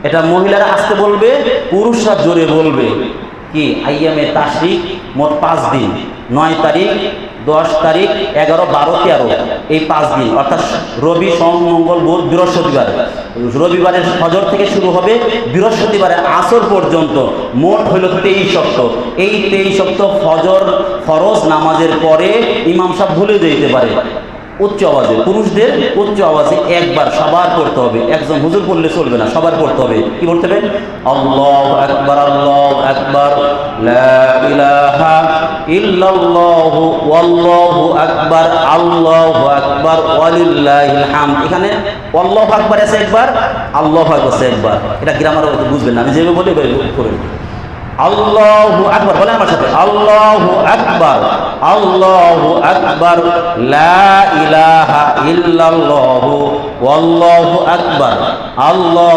এটা মহিলারা আসতে বলবে, পুরুষরা জোরে বলবে। কি আইয়ামে তাশরিক মোট 5 দিন, 9 তারিখ, 10 তারিখ, 11, 12, 13, এই 5 দিন, অর্থাৎ রবি, সোম, মঙ্গল, বুধ, বৃহস্পতিবার। রবিবারের ফজর থেকে শুরু হবে, বৃহস্পতিবারের আসর পর্যন্ত মোট হইল 23 সপ্তাহ। এই 23 সপ্তাহ ফজর ফরজ নামাজের পরে ইমাম সাহেব ভুলে যেতে পারে। উচ্চ আওয়াজে, পুরুষদের উচ্চ আওয়াজে একবার সবার পড়তে হবে, একজন হুজুর পড়লে চলবে না, সবার পড়তে হবে। কি বলতে হবে? আল্লাহু আকবার, আল্লাহু আকবার, লা ইলাহা ইল্লাল্লাহু ওয়াল্লাহু আকবার, আল্লাহু আকবার ওয়ালিল্লাহিল হামদ। এখানে আল্লাহু আকবার আছে একবার, আল্লাহু আকবার আছে একবার। এটা গ্রামার বুঝবেন না, আমি যেভাবে বলি করেন। আল্লাহু আকবার বলেন আমার সাথে, আল্লাহু আকবার, আল্লাহু আকবার, লা ইলাহা ইল্লাল্লাহু ওয়াল্লাহু আকবার, আল্লাহু